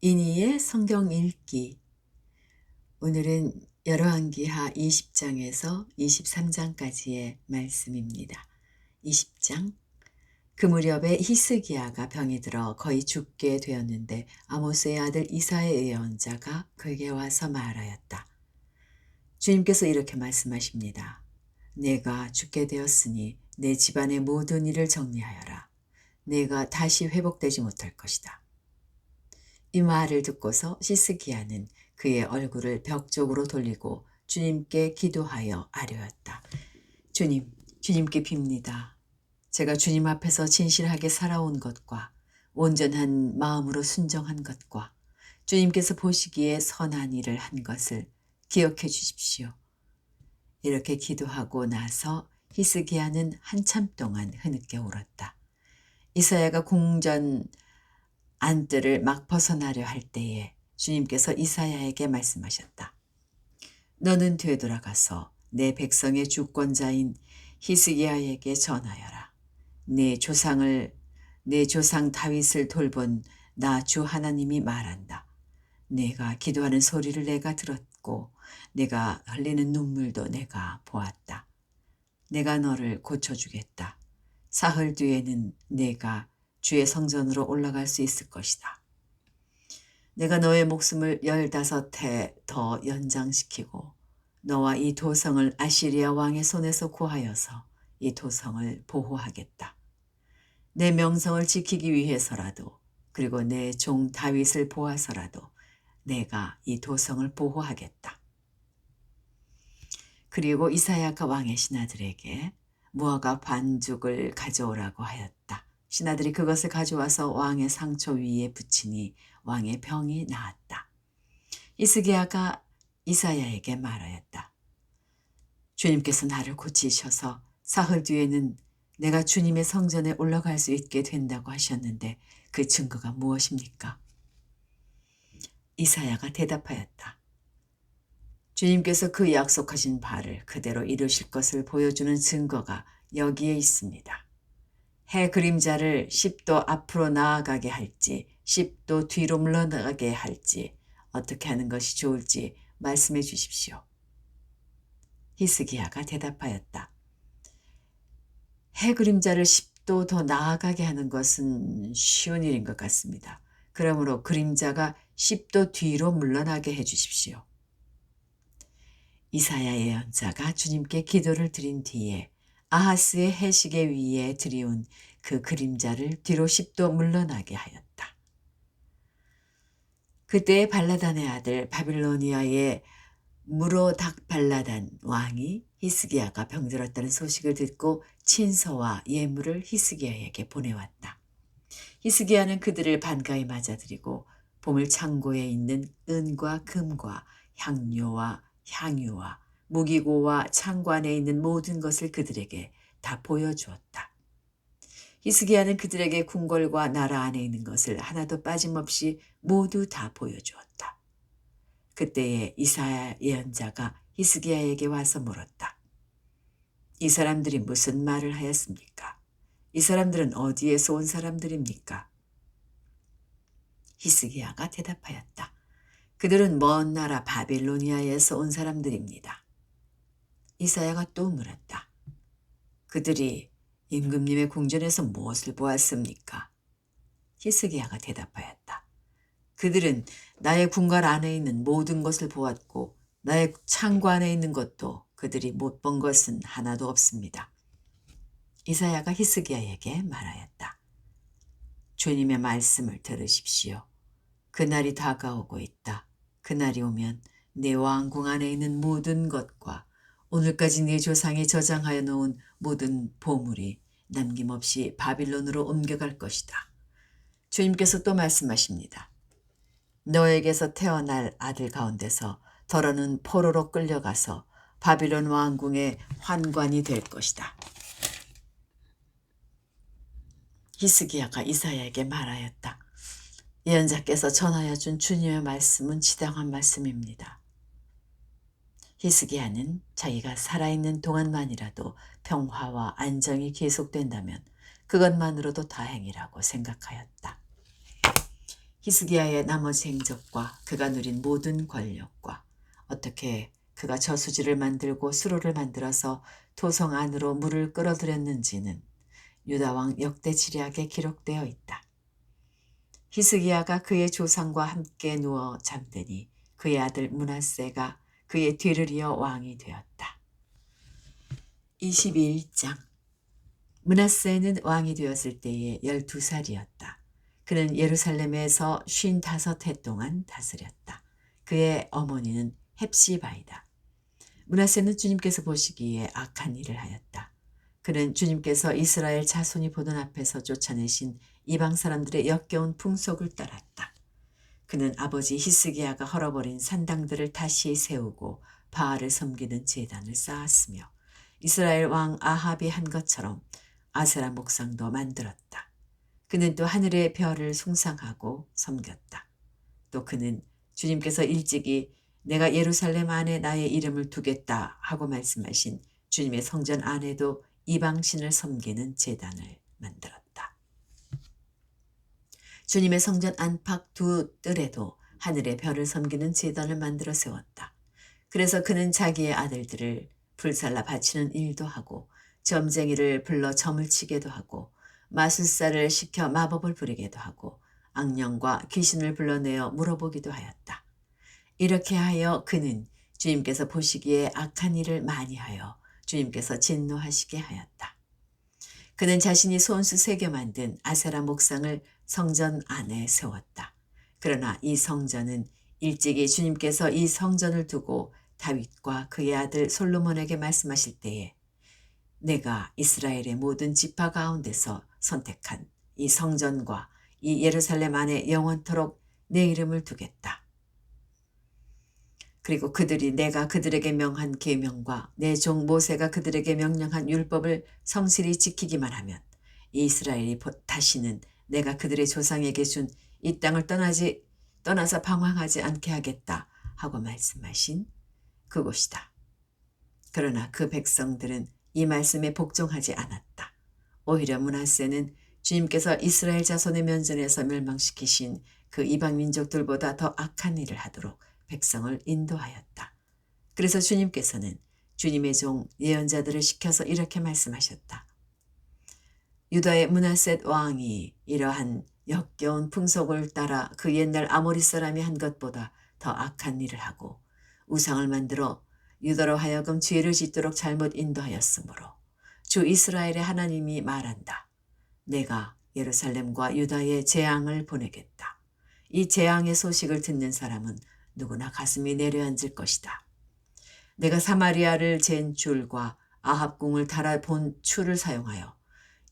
이니의 성경 읽기. 오늘은 열왕기하 20장에서 23장까지의 말씀입니다. 20장. 그 무렵에 히스기야가 병이 들어 거의 죽게 되었는데 아모스의 아들 이사의 예언자가 그에게 와서 말하였다. 주님께서 이렇게 말씀하십니다. 내가 죽게 되었으니 내 집안의 모든 일을 정리하여라. 내가 다시 회복되지 못할 것이다. 이 말을 듣고서 히스기야는 그의 얼굴을 벽 쪽으로 돌리고 주님께 기도하여 아뢰었다. 주님께 빕니다. 제가 주님 앞에서 진실하게 살아온 것과 온전한 마음으로 순정한 것과 주님께서 보시기에 선한 일을 한 것을 기억해 주십시오. 이렇게 기도하고 나서 히스기야는 한참 동안 흐느껴 울었다. 이사야가 궁전 안뜰을 막 벗어나려 할 때에 주님께서 이사야에게 말씀하셨다. 너는 되돌아가서 내 백성의 주권자인 히스기야에게 전하여라. 내 조상 다윗을 돌본 나 주 하나님이 말한다. 내가 기도하는 소리를 내가 들었고 내가 흘리는 눈물도 내가 보았다. 내가 너를 고쳐주겠다. 사흘 뒤에는 내가 주의 성전으로 올라갈 수 있을 것이다. 내가 너의 목숨을 15해 더 연장시키고 너와 이 도성을 아시리아 왕의 손에서 구하여서 이 도성을 보호하겠다. 내 명성을 지키기 위해서라도 그리고 내 종 다윗을 보아서라도 내가 이 도성을 보호하겠다. 그리고 이사야가 왕의 신하들에게 무화과 반죽을 가져오라고 하였다. 신하들이 그것을 가져와서 왕의 상처 위에 붙이니 왕의 병이 나았다. 히스기야가 이사야에게 말하였다. 주님께서 나를 고치셔서 사흘 뒤에는 내가 주님의 성전에 올라갈 수 있게 된다고 하셨는데 그 증거가 무엇입니까? 이사야가 대답하였다. 주님께서 그 약속하신 바를 그대로 이루실 것을 보여주는 증거가 여기에 있습니다. 해 그림자를 10도 앞으로 나아가게 할지 10도 뒤로 물러나가게 할지 어떻게 하는 것이 좋을지 말씀해 주십시오. 히스기야가 대답하였다. 해 그림자를 10도 더 나아가게 하는 것은 쉬운 일인 것 같습니다. 그러므로 그림자가 10도 뒤로 물러나게 해 주십시오. 이사야 예언자가 주님께 기도를 드린 뒤에 아하스의 해시계 위에 드리운 그 그림자를 뒤로 10도 물러나게 하였다. 그때의 발라단의 아들 바빌로니아의 무로닥발라단 왕이 히스기야가 병들었다는 소식을 듣고 친서와 예물을 히스기야에게 보내왔다. 히스기야는 그들을 반가이 맞아들이고 보물 창고에 있는 은과 금과 향료와 향유와 무기고와 창고 안에 있는 모든 것을 그들에게 다 보여주었다. 히스기야는 그들에게 궁궐과 나라 안에 있는 것을 하나도 빠짐없이 모두 다 보여주었다. 그때에 이사야 예언자가 히스기야에게 와서 물었다. 이 사람들이 무슨 말을 하였습니까? 이 사람들은 어디에서 온 사람들입니까? 히스기야가 대답하였다. 그들은 먼 나라 바빌로니아에서 온 사람들입니다. 이사야가 또 물었다. 그들이 임금님의 궁전에서 무엇을 보았습니까? 히스기야가 대답하였다. 그들은 나의 궁궐 안에 있는 모든 것을 보았고 나의 창고 안에 있는 것도 그들이 못 본 것은 하나도 없습니다. 이사야가 히스기야에게 말하였다. 주님의 말씀을 들으십시오. 그날이 다가오고 있다. 그날이 오면 내 왕궁 안에 있는 모든 것과 오늘까지 네 조상이 저장하여 놓은 모든 보물이 남김없이 바빌론으로 옮겨갈 것이다. 주님께서 또 말씀하십니다. 너에게서 태어날 아들 가운데서 더러는 포로로 끌려가서 바빌론 왕궁의 환관이 될 것이다. 히스기야가 이사야에게 말하였다. 예언자께서 전하여 준 주님의 말씀은 지당한 말씀입니다. 히스기야는 자기가 살아있는 동안만이라도 평화와 안정이 계속된다면 그것만으로도 다행이라고 생각하였다. 히스기야의 나머지 행적과 그가 누린 모든 권력과 어떻게 그가 저수지를 만들고 수로를 만들어서 토성 안으로 물을 끌어들였는지는 유다왕 역대지략에 기록되어 있다. 히스기야가 그의 조상과 함께 누워 잠드니 그의 아들 므낫세가 그의 뒤를 이어 왕이 되었다. 21장. 므낫세는 왕이 되었을 때에 12살이었다. 그는 예루살렘에서 55해 동안 다스렸다. 그의 어머니는 헵시바이다. 므낫세는 주님께서 보시기에 악한 일을 하였다. 그는 주님께서 이스라엘 자손이 보던 앞에서 쫓아내신 이방 사람들의 역겨운 풍속을 따랐다. 그는 아버지 히스기야가 헐어버린 산당들을 다시 세우고 바알을 섬기는 제단을 쌓았으며 이스라엘 왕 아합이 한 것처럼 아세라 목상도 만들었다. 그는 또 하늘의 별을 숭상하고 섬겼다. 또 그는 주님께서 일찍이 내가 예루살렘 안에 나의 이름을 두겠다 하고 말씀하신 주님의 성전 안에도 이방신을 섬기는 제단을 만들었다. 주님의 성전 안팎 두 뜰에도 하늘의 별을 섬기는 제단을 만들어 세웠다. 그래서 그는 자기의 아들들을 불살라 바치는 일도 하고 점쟁이를 불러 점을 치게도 하고 마술사를 시켜 마법을 부리게도 하고 악령과 귀신을 불러내어 물어보기도 하였다. 이렇게 하여 그는 주님께서 보시기에 악한 일을 많이 하여 주님께서 진노하시게 하였다. 그는 자신이 손수 새겨 만든 아세라 목상을 성전 안에 세웠다. 그러나 이 성전은 일찍이 주님께서 이 성전을 두고 다윗과 그의 아들 솔로몬에게 말씀하실 때에 내가 이스라엘의 모든 지파 가운데서 선택한 이 성전과 이 예루살렘 안에 영원토록 내 이름을 두겠다. 그리고 그들이 내가 그들에게 명한 계명과 내 종 모세가 그들에게 명령한 율법을 성실히 지키기만 하면 이스라엘이 다시는 내가 그들의 조상에게 준 이 땅을 떠나서 방황하지 않게 하겠다 하고 말씀하신 그곳이다. 그러나 그 백성들은 이 말씀에 복종하지 않았다. 오히려 므낫세는 주님께서 이스라엘 자손의 면전에서 멸망시키신 그 이방 민족들보다 더 악한 일을 하도록 백성을 인도하였다. 그래서 주님께서는 주님의 종 예언자들을 시켜서 이렇게 말씀하셨다. 유다의 므낫셋 왕이 이러한 역겨운 풍속을 따라 그 옛날 아모리 사람이 한 것보다 더 악한 일을 하고 우상을 만들어 유다로 하여금 죄를 짓도록 잘못 인도하였으므로 주 이스라엘의 하나님이 말한다. 내가 예루살렘과 유다에 재앙을 보내겠다. 이 재앙의 소식을 듣는 사람은 누구나 가슴이 내려앉을 것이다. 내가 사마리아를 잰 줄과 아합궁을 달아 본 추를 사용하여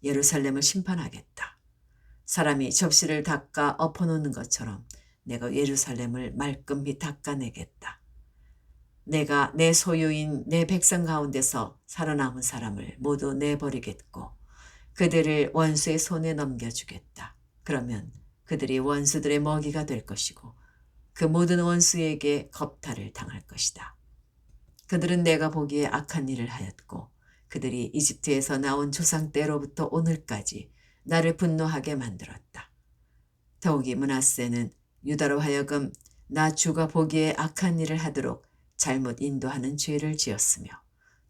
예루살렘을 심판하겠다. 사람이 접시를 닦아 엎어놓는 것처럼 내가 예루살렘을 말끔히 닦아내겠다. 내가 내 소유인 내 백성 가운데서 살아남은 사람을 모두 내버리겠고 그들을 원수의 손에 넘겨주겠다. 그러면 그들이 원수들의 먹이가 될 것이고 그 모든 원수에게 겁탈을 당할 것이다. 그들은 내가 보기에 악한 일을 하였고 그들이 이집트에서 나온 조상 때로부터 오늘까지 나를 분노하게 만들었다. 더욱이 므낫세는 유다로 하여금 나 주가 보기에 악한 일을 하도록 잘못 인도하는 죄를 지었으며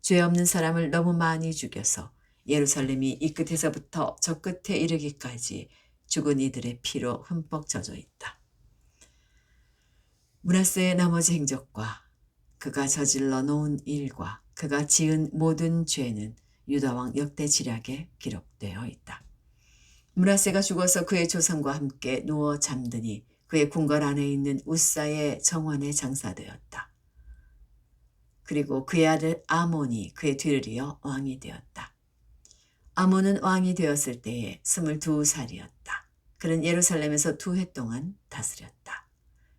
죄 없는 사람을 너무 많이 죽여서 예루살렘이 이 끝에서부터 저 끝에 이르기까지 죽은 이들의 피로 흠뻑 젖어 있다. 므낫세의 나머지 행적과 그가 저질러 놓은 일과 그가 지은 모든 죄는 유다왕 역대지략에 기록되어 있다. 므낫세가 죽어서 그의 조상과 함께 누워 잠드니 그의 궁궐 안에 있는 우사의 정원에 장사되었다. 그리고 그의 아들 아몬이 그의 뒤를 이어 왕이 되었다. 아몬은 왕이 되었을 때에 22살이었다. 그는 예루살렘에서 2해 동안 다스렸다.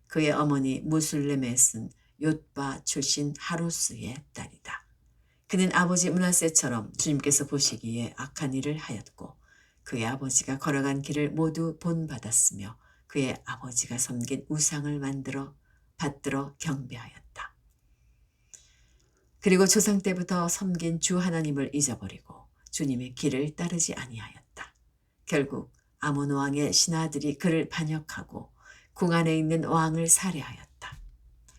그의 어머니 무술레메스는 욤바 출신 하루스의 딸이다. 그는 아버지 므낫세처럼 주님께서 보시기에 악한 일을 하였고 그의 아버지가 걸어간 길을 모두 본받았으며 그의 아버지가 섬긴 우상을 받들어 경배하였다. 그리고 조상 때부터 섬긴 주 하나님을 잊어버리고 주님의 길을 따르지 아니하였다. 결국 아몬 왕의 신하들이 그를 반역하고 궁 안에 있는 왕을 살해하였다.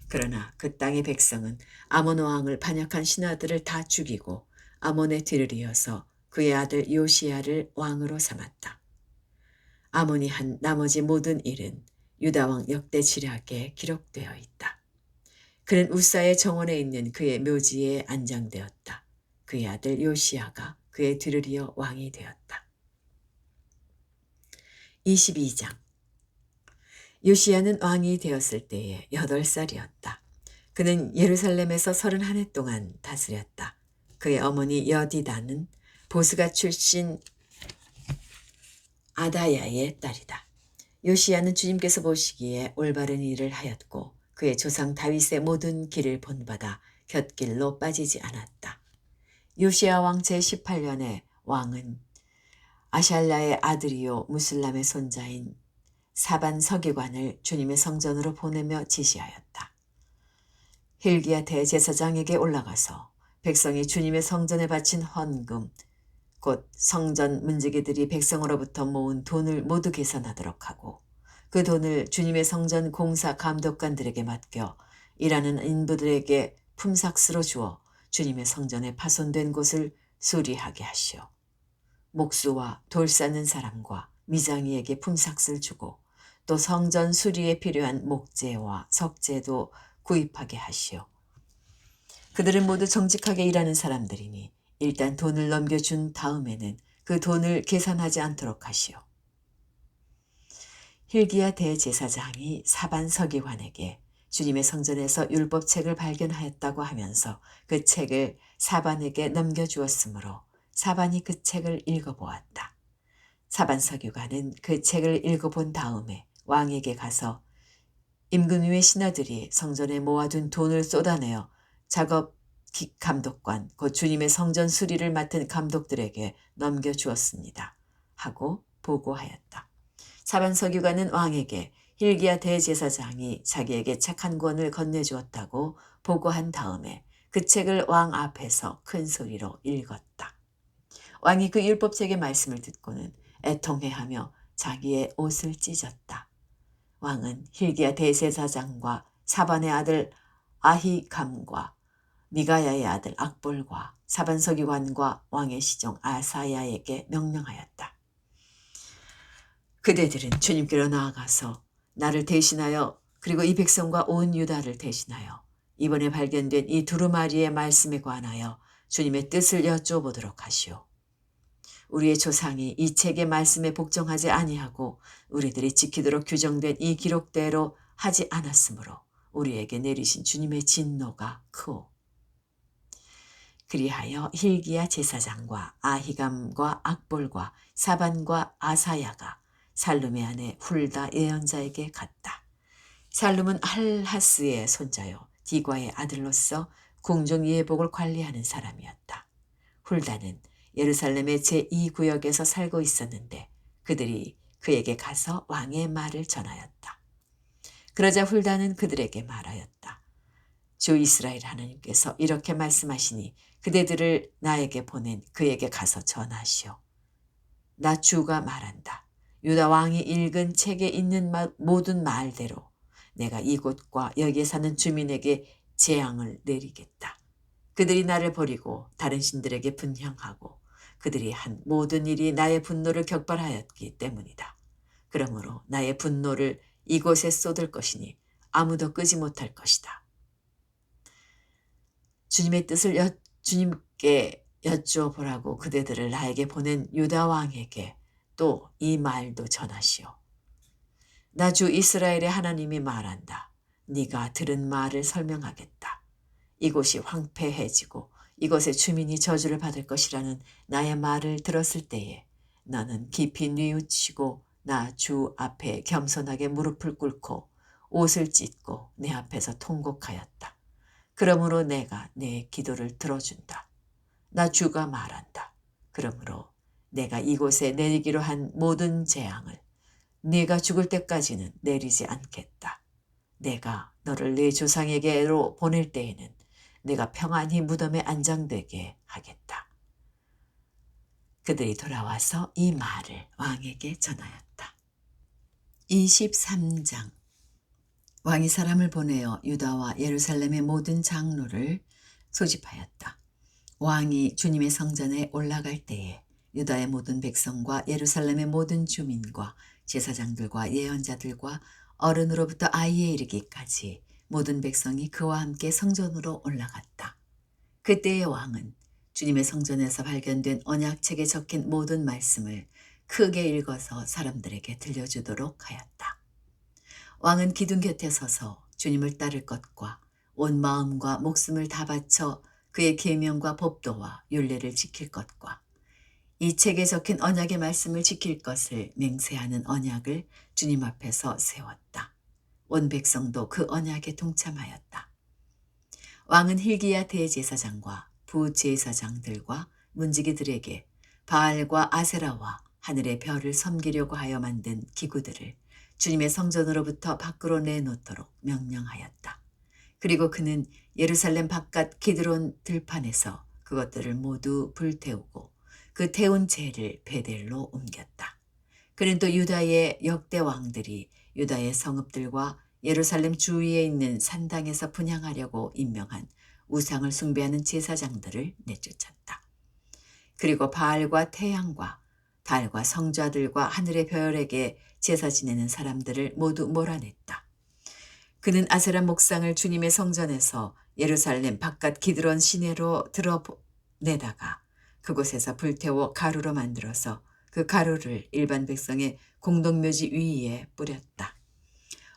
그러나 그 땅의 백성은 아몬 왕을 반역한 신하들을 다 죽이고 아몬의 뒤를 이어서 그의 아들 요시야를 왕으로 삼았다. 아몬이 한 나머지 모든 일은 유다왕 역대 지략에 기록되어 있다. 그는 우사의 정원에 있는 그의 묘지에 안장되었다. 그의 아들 요시야가 그의 뒤를 이어 왕이 되었다. 22장. 요시야는 왕이 되었을 때에 8살이었다. 그는 예루살렘에서 31해 동안 다스렸다. 그의 어머니 여디다는 보스가 출신 아다야의 딸이다. 요시야는 주님께서 보시기에 올바른 일을 하였고 그의 조상 다윗의 모든 길을 본받아 곁길로 빠지지 않았다. 요시야 왕 제18년에 왕은 아샬라의 아들이요 무슬람의 손자인 사반 서기관을 주님의 성전으로 보내며 지시하였다. 힐기야 대제사장에게 올라가서 백성이 주님의 성전에 바친 헌금, 곧 성전 문지기들이 백성으로부터 모은 돈을 모두 계산하도록 하고 그 돈을 주님의 성전 공사 감독관들에게 맡겨 일하는 인부들에게 품삯으로 주어 주님의 성전에 파손된 곳을 수리하게 하시오. 목수와 돌 쌓는 사람과 미장이에게 품삯을 주고 또 성전 수리에 필요한 목재와 석재도 구입하게 하시오. 그들은 모두 정직하게 일하는 사람들이니 일단 돈을 넘겨준 다음에는 그 돈을 계산하지 않도록 하시오. 힐기야 대제사장이 사반 서기관에게 주님의 성전에서 율법책을 발견하였다고 하면서 그 책을 사반에게 넘겨주었으므로 사반이 그 책을 읽어보았다. 사반 서기관은 그 책을 읽어본 다음에 왕에게 가서 임금님의 신하들이 성전에 모아둔 돈을 쏟아내어 작업 감독관, 곧 주님의 성전 수리를 맡은 감독들에게 넘겨주었습니다. 하고 보고하였다. 사반 서기관은 왕에게 힐기야 대제사장이 자기에게 책 한 권을 건네주었다고 보고한 다음에 그 책을 왕 앞에서 큰 소리로 읽었다. 왕이 그 율법책의 말씀을 듣고는 애통해하며 자기의 옷을 찢었다. 왕은 힐기야 대제사장과 사반의 아들 아히감과 미가야의 아들 악볼과 사반 서기관과 왕의 시종 아사야에게 명령하였다. 그대들은 주님께로 나아가서 나를 대신하여 그리고 이 백성과 온 유다를 대신하여 이번에 발견된 이 두루마리의 말씀에 관하여 주님의 뜻을 여쭤보도록 하시오. 우리의 조상이 이 책의 말씀에 복종하지 아니하고 우리들이 지키도록 규정된 이 기록대로 하지 않았으므로 우리에게 내리신 주님의 진노가 크오. 그리하여 힐기야 제사장과 아히감과 악볼과 사반과 아사야가 살룸의 아내 훌다 예언자에게 갔다. 살룸은 할하스의 손자요 디과의 아들로서 궁중 예복을 관리하는 사람이었다. 훌다는 예루살렘의 제2구역에서 살고 있었는데 그들이 그에게 가서 왕의 말을 전하였다. 그러자 훌다는 그들에게 말하였다. 주 이스라엘 하나님께서 이렇게 말씀하시니 그대들을 나에게 보낸 그에게 가서 전하시오. 나 주가 말한다. 유다 왕이 읽은 책에 있는 모든 말대로 내가 이곳과 여기에 사는 주민에게 재앙을 내리겠다. 그들이 나를 버리고 다른 신들에게 분향하고 그들이 한 모든 일이 나의 분노를 격발하였기 때문이다. 그러므로 나의 분노를 이곳에 쏟을 것이니 아무도 끄지 못할 것이다. 주님의 뜻을 주님께 여쭈어보라고 그대들을 나에게 보낸 유다 왕에게 또 이 말도 전하시오. 나 주 이스라엘의 하나님이 말한다. 네가 들은 말을 설명하겠다. 이곳이 황폐해지고 이곳의 주민이 저주를 받을 것이라는 나의 말을 들었을 때에 너는 깊이 뉘우치고 나 주 앞에 겸손하게 무릎을 꿇고 옷을 찢고 내 앞에서 통곡하였다. 그러므로 내가 내 기도를 들어준다. 나 주가 말한다. 그러므로 내가 이곳에 내리기로 한 모든 재앙을 네가 죽을 때까지는 내리지 않겠다. 내가 너를 네 조상에게로 보낼 때에는 내가 평안히 무덤에 안장되게 하겠다. 그들이 돌아와서 이 말을 왕에게 전하였다. 23장. 왕이 사람을 보내어 유다와 예루살렘의 모든 장로를 소집하였다. 왕이 주님의 성전에 올라갈 때에 유다의 모든 백성과 예루살렘의 모든 주민과 제사장들과 예언자들과 어른으로부터 아이에 이르기까지 모든 백성이 그와 함께 성전으로 올라갔다. 그때의 왕은 주님의 성전에서 발견된 언약책에 적힌 모든 말씀을 크게 읽어서 사람들에게 들려주도록 하였다. 왕은 기둥 곁에 서서 주님을 따를 것과 온 마음과 목숨을 다 바쳐 그의 계명과 법도와 율례를 지킬 것과 이 책에 적힌 언약의 말씀을 지킬 것을 맹세하는 언약을 주님 앞에서 세웠다. 온 백성도 그 언약에 동참하였다. 왕은 hil기야 대제사장과 부제사장들과 문지기들에게 바알과 아세라와 하늘의 별을 섬기려고 하여 만든 기구들을 주님의 성전으로부터 밖으로 내놓도록 명령하였다. 그리고 그는 예루살렘 바깥 기드론 들판에서 그것들을 모두 불태우고 그 태운 재를 베델로 옮겼다. 그는 또 유다의 역대 왕들이 유다의 성읍들과 예루살렘 주위에 있는 산당에서 분향하려고 임명한 우상을 숭배하는 제사장들을 내쫓았다. 그리고 바알과 태양과 달과 성좌들과 하늘의 별에게 제사 지내는 사람들을 모두 몰아냈다. 그는 아세라 목상을 주님의 성전에서 예루살렘 바깥 기드론 시내로 드러내다가 그곳에서 불태워 가루로 만들어서 그 가루를 일반 백성의 공동묘지 위에 뿌렸다.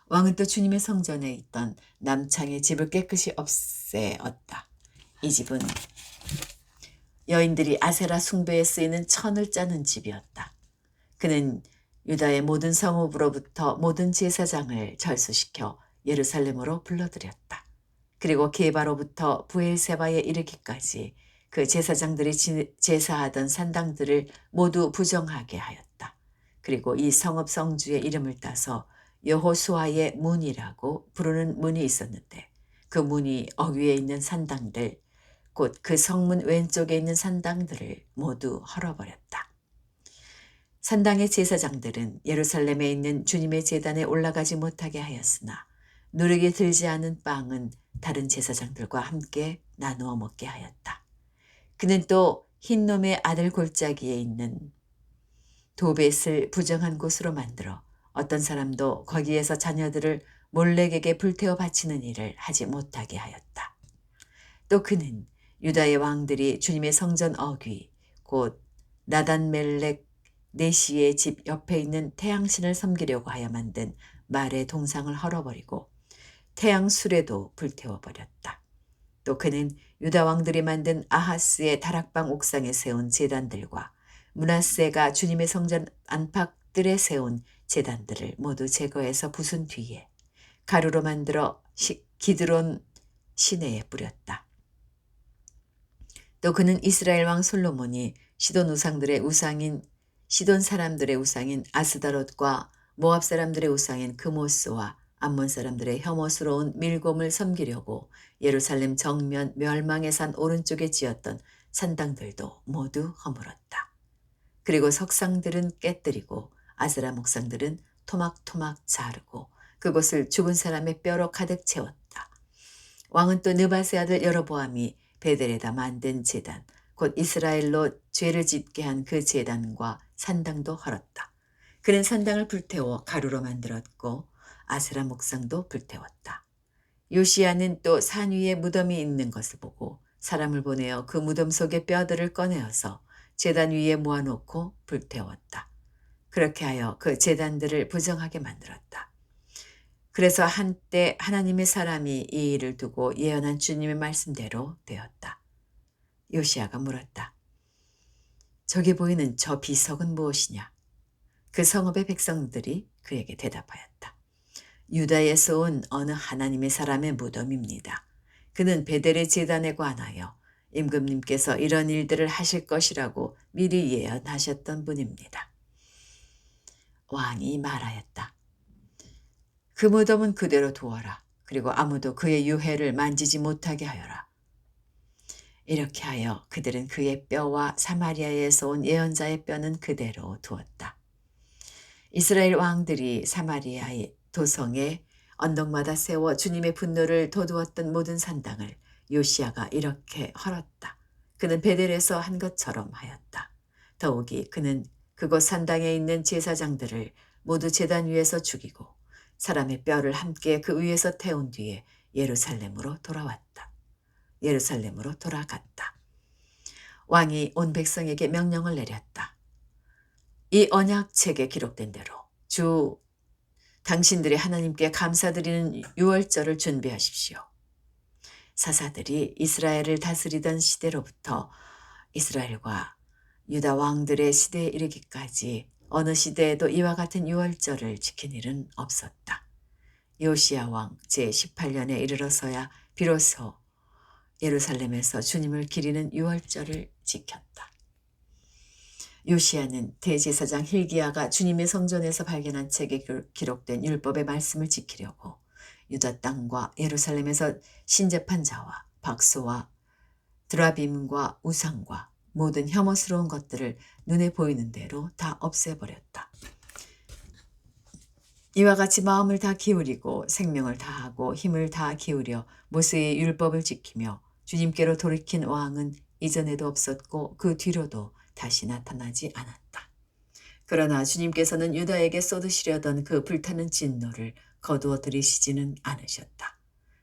왕은 또 주님의 성전에 있던 남창의 집을 깨끗이 없애었다. 이 집은 여인들이 아세라 숭배에 쓰이는 천을 짜는 집이었다. 그는 유다의 모든 성읍으로부터 모든 제사장을 절수시켜 예루살렘으로 불러들였다. 그리고 게바로부터 부엘세바에 이르기까지 그 제사장들이 제사하던 산당들을 모두 부정하게 하였다. 그리고 이 성읍 성주의 이름을 따서 여호수아의 문이라고 부르는 문이 있었는데 그 문이 어귀에 있는 산당들 곧 그 성문 왼쪽에 있는 산당들을 모두 헐어버렸다. 산당의 제사장들은 예루살렘에 있는 주님의 제단에 올라가지 못하게 하였으나 누르게 들지 않은 빵은 다른 제사장들과 함께 나누어 먹게 하였다. 그는 또 흰놈의 아들 골짜기에 있는 도벳을 부정한 곳으로 만들어 어떤 사람도 거기에서 자녀들을 몰렉에게 불태워 바치는 일을 하지 못하게 하였다. 또 그는 유다의 왕들이 주님의 성전 어귀 곧 나단멜렉 네시의 집 옆에 있는 태양신을 섬기려고 하여 만든 말의 동상을 헐어버리고 태양 수레도 불태워버렸다. 또 그는 유다 왕들이 만든 아하스의 다락방 옥상에 세운 제단들과 므낫세가 주님의 성전 안팎들에 세운 제단들을 모두 제거해서 부순 뒤에 가루로 만들어 기드론 시내에 뿌렸다. 또 그는 이스라엘 왕 솔로몬이 시돈 사람들의 우상인 아스다롯과 모압 사람들의 우상인 그모스와 암몬 사람들의 혐오스러운 밀곰을 섬기려고 예루살렘 정면 멸망의 산 오른쪽에 지었던 산당들도 모두 허물었다. 그리고 석상들은 깨뜨리고 아세라 목상들은 토막토막 자르고 그곳을 죽은 사람의 뼈로 가득 채웠다. 왕은 또 느바세 아들 여로보암이 베델에다 만든 제단 곧 이스라엘로 죄를 짓게 한 그 제단과 산당도 헐었다. 그는 산당을 불태워 가루로 만들었고 아세라 목상도 불태웠다. 요시야는 또 산 위에 무덤이 있는 것을 보고 사람을 보내어 그 무덤 속의 뼈들을 꺼내어서 제단 위에 모아놓고 불태웠다. 그렇게 하여 그 제단들을 부정하게 만들었다. 그래서 한때 하나님의 사람이 이 일을 두고 예언한 주님의 말씀대로 되었다. 요시야가 물었다. 저기 보이는 저 비석은 무엇이냐? 그 성읍의 백성들이 그에게 대답하였다. 유다에서 온 어느 하나님의 사람의 무덤입니다. 그는 베델의 제단에 관하여 임금님께서 이런 일들을 하실 것이라고 미리 예언하셨던 분입니다. 왕이 말하였다. 그 무덤은 그대로 두어라. 그리고 아무도 그의 유해를 만지지 못하게 하여라. 이렇게 하여 그들은 그의 뼈와 사마리아에서 온 예언자의 뼈는 그대로 두었다. 이스라엘 왕들이 사마리아의 도성에 언덕마다 세워 주님의 분노를 돋우었던 모든 산당을 요시야가 이렇게 헐었다. 그는 베델에서 한 것처럼 하였다. 더욱이 그는 그곳 산당에 있는 제사장들을 모두 제단 위에서 죽이고 사람의 뼈를 함께 그 위에서 태운 뒤에 예루살렘으로 돌아왔다. 예루살렘으로 돌아갔다. 왕이 온 백성에게 명령을 내렸다. 이 언약책에 기록된 대로 주 당신들의 하나님께 감사드리는 유월절을 준비하십시오. 사사들이 이스라엘을 다스리던 시대로부터 이스라엘과 유다 왕들의 시대에 이르기까지 어느 시대에도 이와 같은 유월절을 지킨 일은 없었다. 요시야 왕 제18년에 이르러서야 비로소 예루살렘에서 주님을 기리는 유월절을 지켰다. 요시야는 대제사장 hil기야가 주님의 성전에서 발견한 책에 기록된 율법의 말씀을 지키려고 유다 땅과 예루살렘에서 신접한 자와 박수와 드라빔과 우상과 모든 혐오스러운 것들을 눈에 보이는 대로 다 없애버렸다. 이와 같이 마음을 다 기울이고 생명을 다하고 힘을 다 기울여 모세의 율법을 지키며 주님께로 돌이킨 왕은 이전에도 없었고 그 뒤로도 다시 나타나지 않았다. 그러나 주님께서는 유다에게 쏟으시려던 그 불타는 진노를 거두어 들이시지는 않으셨다.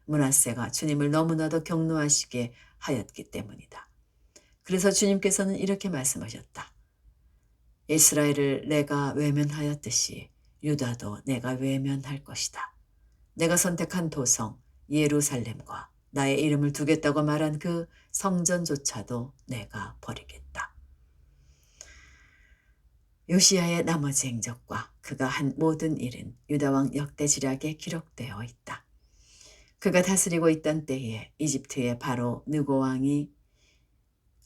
므낫세가 주님을 너무나도 경노하시게 하였기 때문이다. 그래서 주님께서는 이렇게 말씀하셨다. 이스라엘을 내가 외면하였듯이 유다도 내가 외면할 것이다. 내가 선택한 도성 예루살렘과 나의 이름을 두겠다고 말한 그 성전조차도 내가 버리겠다. 요시야의 나머지 행적과 그가 한 모든 일은 유다왕 역대지략에 기록되어 있다. 그가 다스리고 있던 때에 이집트의 바로 느고 왕이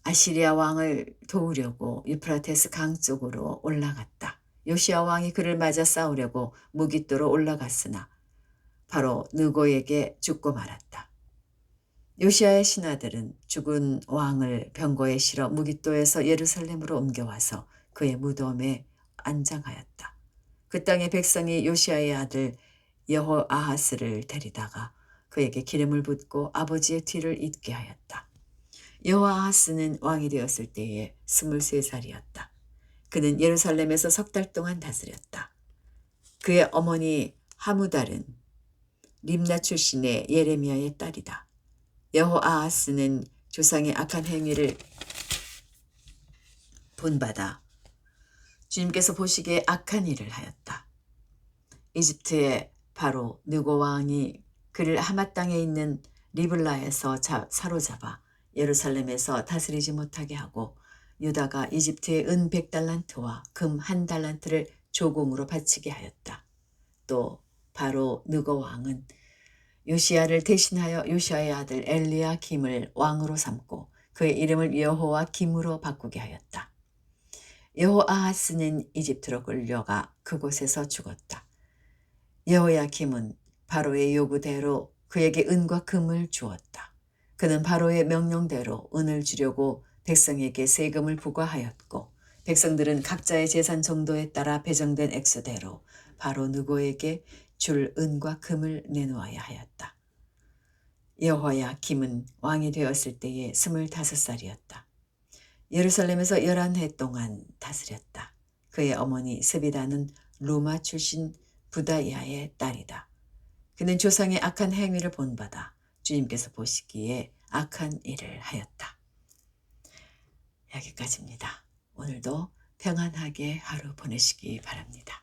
아시리아 왕을 도우려고 유프라테스 강 쪽으로 올라갔다. 요시야 왕이 그를 맞아 싸우려고 무깃도로 올라갔으나 바로 느고에게 죽고 말았다. 요시야의 신하들은 죽은 왕을 병거에 실어 무깃도에서 예루살렘으로 옮겨와서 그의 무덤에 안장하였다. 그 땅의 백성이 요시야의 아들 여호아하스를 데리다가 그에게 기름을 붓고 아버지의 뒤를 잇게 하였다. 여호아하스는 왕이 되었을 때에 23살이었다. 그는 예루살렘에서 3달 동안 다스렸다. 그의 어머니 하무달은 림나 출신의 예레미야의 딸이다. 여호아하스는 조상의 악한 행위를 본받아 주님께서 보시기에 악한 일을 하였다. 이집트의 바로 느고 왕이 그를 하맛 땅에 있는 리블라에서 사로잡아 예루살렘에서 다스리지 못하게 하고 유다가 이집트의 은 100달란트와 금 1달란트를 조공으로 바치게 하였다. 또 바로 느고 왕은 요시야를 대신하여 요시야의 아들 엘리야김을 왕으로 삼고 그의 이름을 여호와 김으로 바꾸게 하였다. 여호아하스는 이집트로 끌려가 그곳에서 죽었다. 여호야김은 바로의 요구대로 그에게 은과 금을 주었다. 그는 바로의 명령대로 은을 주려고 백성에게 세금을 부과하였고 백성들은 각자의 재산 정도에 따라 배정된 액수대로 바로 느고에게 줄 은과 금을 내놓아야 하였다. 여호야김은 왕이 되었을 때에 25살이었다. 예루살렘에서 11해 동안 다스렸다. 그의 어머니 스비다는 루마 출신 부다야의 딸이다. 그는 조상의 악한 행위를 본받아 주님께서 보시기에 악한 일을 하였다. 여기까지입니다. 오늘도 평안하게 하루 보내시기 바랍니다.